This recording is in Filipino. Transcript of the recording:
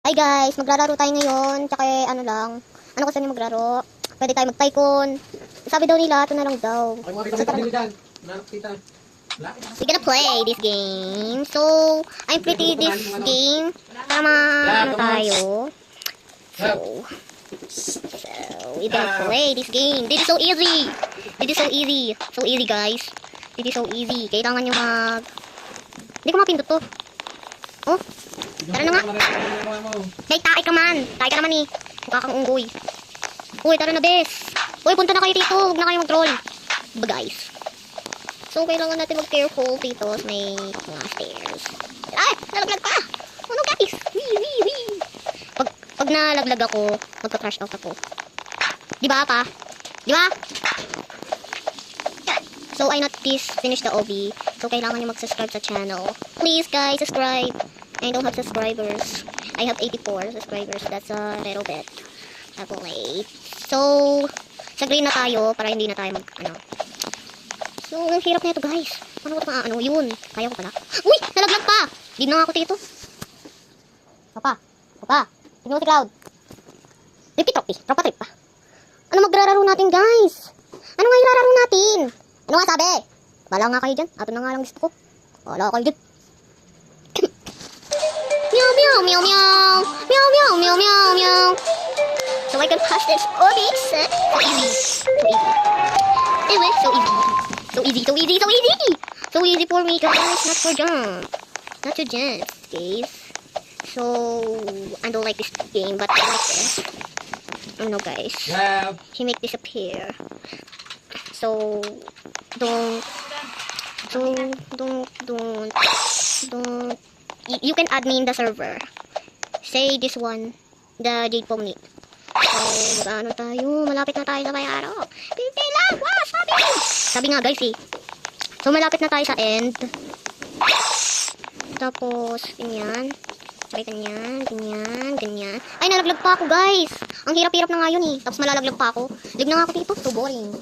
Hi guys, maglalaro tayo ngayon. Tsaka ano lang, ano gusto niyo maglaro? Pwede tayo mag-tycoon. Sabi daw nila, ito na lang daw. Ay, mga pinagpapili dyan. Nanap kita. We're gonna play this game. So, I'm pretty this game. Tama, ano tayo? So, we're gonna play this game. This is so easy. This is so easy. So easy guys. This is so easy. Kailangan nyo Hindi ko mapindot to. Oh, tara na nga. Hey, tae ka man. Tae ka naman eh. Mukha kang unggoy. Uy, tara na bes. Uy, punta na kayo dito. Huwag na kayo mag-troll. Diba guys? So, kailangan natin mag-careful dito sa may mga stairs. Ay! Nalaglag pa! Ano guys? Wee! Pag nalaglag ako, magka-crash out ako. Diba pa? Diba? So, I not finish the OB. So, kailangan nyo mag-subscribe sa channel. Please guys, subscribe. I don't have subscribers. I have 84 subscribers. That's a little bit late. So, sa green na tayo para hindi na tayo So, ang hirap na ito guys. Paano ko ito yun? Kaya ko pala. Uy! Nalaglag pa! Di na nga ako dito. Papa! Tignan mo si Cloud. Tropa trip pa. Ano magrararo natin guys? Ano nga ilararo natin? Ano nga sabi? Wala nga kayo dyan. Ato na nga lang gusto ko. Wala kayo dyan. Meow meow meow meow. Meow meow meow meow meow. So I can pass this. Oh, this. So easy. Anyway, so easy. So easy for me guys. Not to jump, guys. So I don't like this game, but I like this. Oh no guys. He make disappear. So don't. You can add me in the server. Say this one, the Jade Pony. So, ano tayo? Malapit na tayo sa may araw. Pintay lang! Wow, sabi nga guys eh. So, malapit na tayo sa end. Tapos, ganyan. Ganyan. Ay, nalaglag pa ako guys. Ang hirap-hirap na nga yun eh. Tapos malalaglag pa ako. Lig na nga ako dito. So boring.